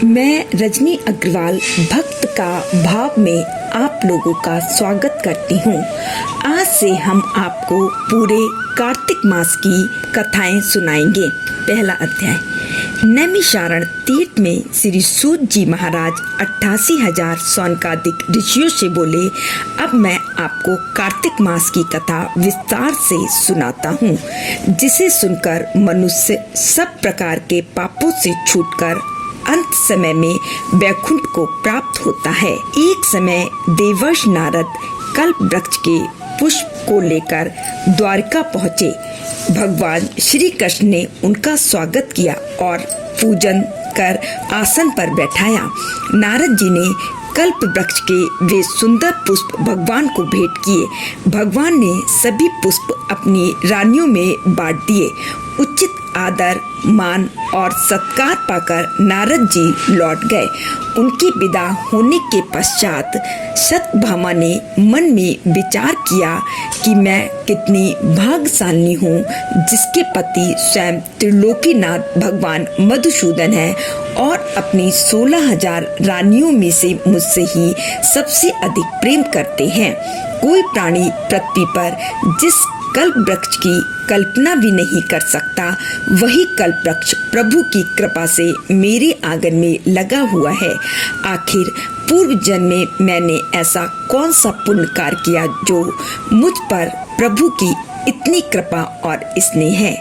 मैं रजनी अग्रवाल भक्त का भाव में आप लोगों का स्वागत करती हूँ। आज से हम आपको पूरे कार्तिक मास की कथाएं सुनाएंगे। पहला अध्याय। नैमिषारण तीर्थ में श्री सूत जी महाराज 88,000 सौनकादिक ऋषियों से बोले, अब मैं आपको कार्तिक मास की कथा विस्तार से सुनाता हूँ, जिसे सुनकर मनुष्य सब प्रकार के पापों से छूटकर अंत समय में वैकुंठ को प्राप्त होता है। एक समय देवर्षि नारद कल्प वृक्ष के पुष्प को लेकर द्वारका पहुँचे। भगवान श्री कृष्ण ने उनका स्वागत किया और पूजन कर आसन पर बैठाया। नारद जी ने कल्प वृक्ष के वे सुंदर पुष्प भगवान को भेंट किए। भगवान ने सभी पुष्प अपनी रानियों में बांट दिए। उचित आदर, मान और सत्कार पाकर नारद जी लौट गए। उनकी विदा होने के पश्चात सत्यभामा ने मन में विचार किया कि मैं कितनी भाग्यशाली हूँ, जिसके पति स्वयं त्रिलोकीनाथ भगवान मधुसूदन है और अपनी 16,000 रानियों में से मुझसे ही सबसे अधिक प्रेम करते हैं। कोई प्राणी पृथ्वी पर जिस कल्प वृक्ष की कल्पना भी नहीं कर सकता, वही कल्प वृक्ष प्रभु की कृपा से मेरे आंगन में लगा हुआ है। आखिर पूर्व जन्म में मैंने ऐसा कौन सा पुण्य कार्य किया जो मुझ पर प्रभु की इतनी कृपा और स्नेह है।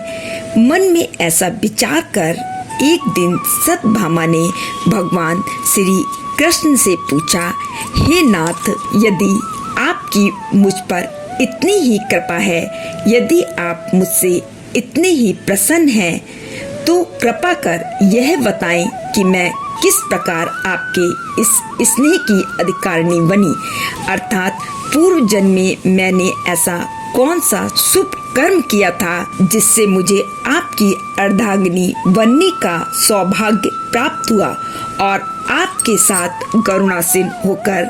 मन में ऐसा विचार कर एक दिन सत्यभामा ने भगवान श्री कृष्ण से पूछा, हे नाथ, यदि आपकी मुझ पर इतनी ही कृपा है, यदि आप मुझसे इतने ही प्रसन्न हैं, तो कृपा कर यह बताएं कि मैं किस प्रकार आपके इस स्नेह की अधिकारिणी बनी। अर्थात पूर्व जन्म में मैंने ऐसा कौन सा शुभ कर्म किया था जिससे मुझे आपकी अर्धांगिनी बनने का सौभाग्य प्राप्त हुआ और आपके साथ करुणासीन होकर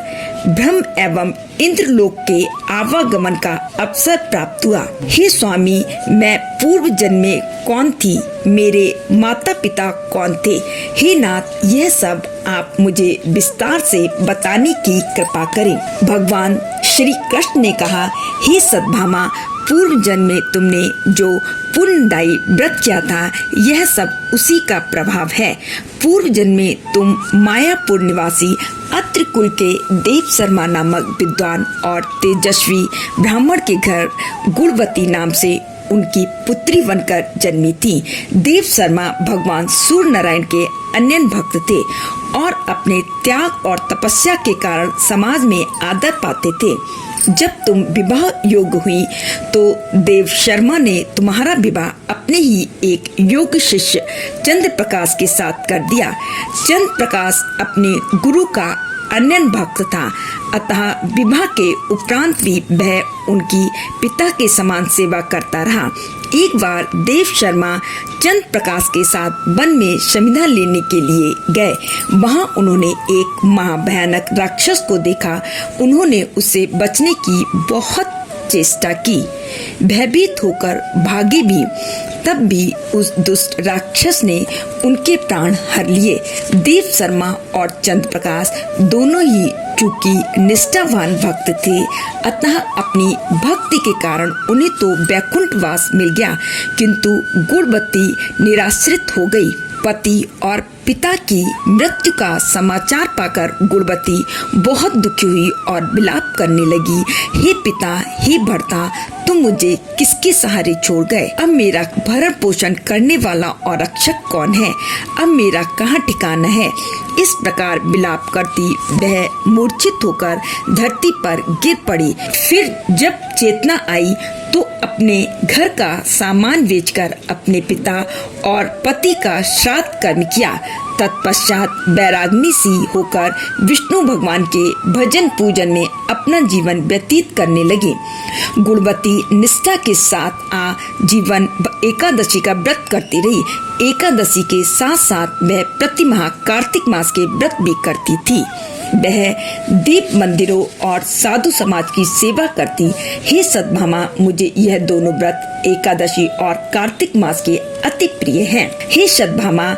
ब्रह्म एवं इंद्रलोक के आवागमन का अवसर प्राप्त हुआ। हे स्वामी, मैं पूर्व जन्म में कौन थी, मेरे माता पिता कौन थे? हे नाथ, यह सब आप मुझे विस्तार से बताने की कृपा करें। भगवान श्री कृष्ण ने कहा, हे सत्यभामा, पूर्व जन्म में तुमने जो पुण्यदायी व्रत किया था, यह सब उसी का प्रभाव है। पूर्व जन्म में तुम मायापुर निवासी अत्रि कुल के देव शर्मा नामक विद्वान और तेजस्वी ब्राह्मण के घर गुणवती नाम से उनकी पुत्री बनकर जन्मी थी। देव शर्मा भगवान सूर्य नारायण के अन्य भक्त थे और अपने त्याग और तपस्या के कारण समाज में आदर पाते थे। जब तुम विवाह योग्य हुई तो देव शर्मा ने तुम्हारा विवाह अपने ही एक योग्य शिष्य चंद्र प्रकाश के साथ कर दिया। चंद्र प्रकाश अपने गुरु का अन्य भक्त था, अतः विवाह के उपरांत भी वह उनकी पिता के समान सेवा करता रहा। एक बार देव शर्मा चंद्र प्रकाश के साथ वन में शमिधा लेने के लिए गए। वहां उन्होंने एक महाभयानक राक्षस को देखा। उन्होंने उससे बचने की बहुत चेष्टा की, भयभीत होकर भागे भी, तब भी उस दुष्ट राक्षस ने उनके प्राण हर लिए। देव शर्मा और चंद्र प्रकाश दोनों ही चूंकि निष्ठावान भक्त थे, अतः अपनी भक्ति के कारण उन्हें तो वैकुंठ वास मिल गया, किंतु गुणवती निराश्रित हो गई। पति और पिता की मृत्यु का समाचार पाकर गुणवती बहुत दुखी हुई और विलाप करने लगी। हे पिता, हे भर्ता, तुम मुझे किसके सहारे छोड़ गए? अब मेरा भरण पोषण करने वाला और रक्षक कौन है? अब मेरा कहाँ ठिकाना है? इस प्रकार विलाप करती वह मूर्छित होकर धरती पर गिर पड़ी। फिर जब चेतना आई तो अपने घर का सामान बेचकर अपने पिता और पति का श्राद्ध कर्म किया। तत्पश्चात वैराग्नी सी होकर विष्णु भगवान के भजन पूजन में अपना जीवन व्यतीत करने लगे। गुणवती निष्ठा के साथ जीवन एकादशी का व्रत करती रही। एकादशी के साथ साथ वह प्रति माह कार्तिक मास के व्रत भी करती थी। वह दीप मंदिरों और साधु समाज की सेवा करती। हे सत्यभामा, मुझे यह दोनों व्रत एकादशी और कार्तिक मास के अति प्रिय हैं। हे सत्यभामा,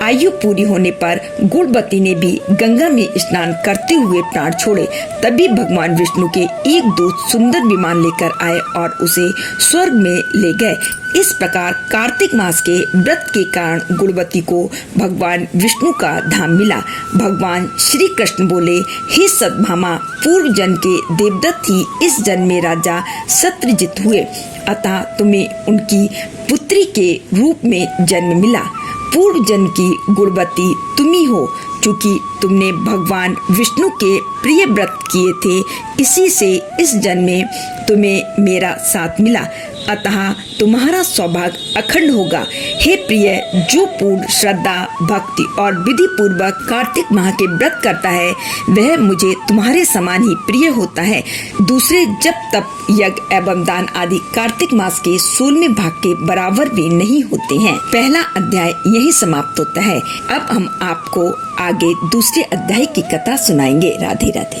आयु पूरी होने पर गुणवती ने भी गंगा में स्नान करते हुए प्राण छोड़े। तभी भगवान विष्णु के एक दूत सुंदर विमान लेकर आए और उसे स्वर्ग में ले गए। इस प्रकार कार्तिक मास के व्रत के कारण गुणवती को भगवान विष्णु का धाम मिला। भगवान श्री कृष्ण बोले, हे सत्यभामा, पूर्व जन्म के देवदत्त ही इस जन्म में राजा सत्यजित हुए, अतः तुम्हें उनकी पुत्री के रूप में जन्म मिला। पूर्व जन्म की गुणवती तुम ही हो, क्योंकि तुमने भगवान विष्णु के प्रिय व्रत किए थे, इसी से इस जन्म में तुम्हें मेरा साथ मिला, अतः तुम्हारा सौभाग्य अखंड होगा। हे प्रिय, जो पूर्ण श्रद्धा, भक्ति और विधि पूर्वक कार्तिक माह के व्रत करता है, वह मुझे तुम्हारे समान ही प्रिय होता है। दूसरे जप तप यज्ञ एवं दान आदि कार्तिक मास के 16वें भाग के बराबर भी नहीं होते हैं। पहला अध्याय यही समाप्त होता है। अब हम आपको आगे दूसरे अध्याय की कथा सुनाएंगे। राधे राधे।